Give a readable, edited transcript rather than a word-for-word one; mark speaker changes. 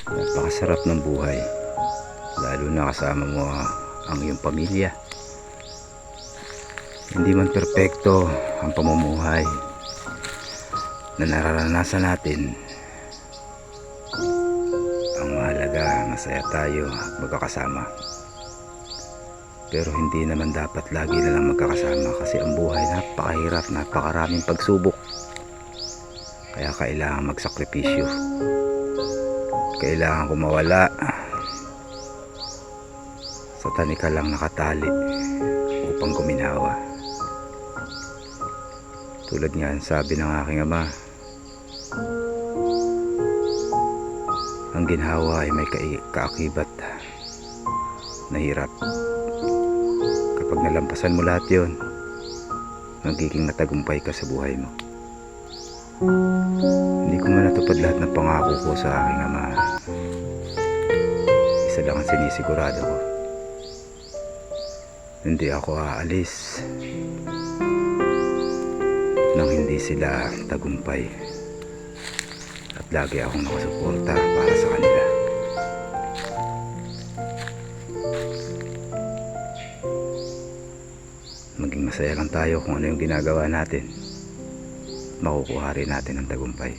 Speaker 1: Napakasarap ng buhay, lalo na kasama mo ang iyong pamilya. Hindi man perpekto ang pamumuhay na nararanasan natin, ang mahalaga masaya tayo at magkakasama. Pero hindi naman dapat lagi na lang magkakasama, kasi ang buhay napakahirap, napakaraming pagsubok. Kaya kailangan magsakripisyo, kailangan kumawala sa tanika lang nakatali upang guminawa. Tulad nga sabi ng aking ama, ang ginhawa ay may kaakibat na hirap. Kapag nalampasan mo lahat yon, magiging matagumpay ka sa buhay mo. Hindi ko man natupad lahat ng pangako ko sa aking ama. Isa lang ang sinisigurado ko: hindi ako aalis nang hindi sila tagumpay, at lagi akong nakasuporta para sa kanila. Maging masaya lang tayo kung ano yung ginagawa natin, makukuha rin natin ang tagumpay.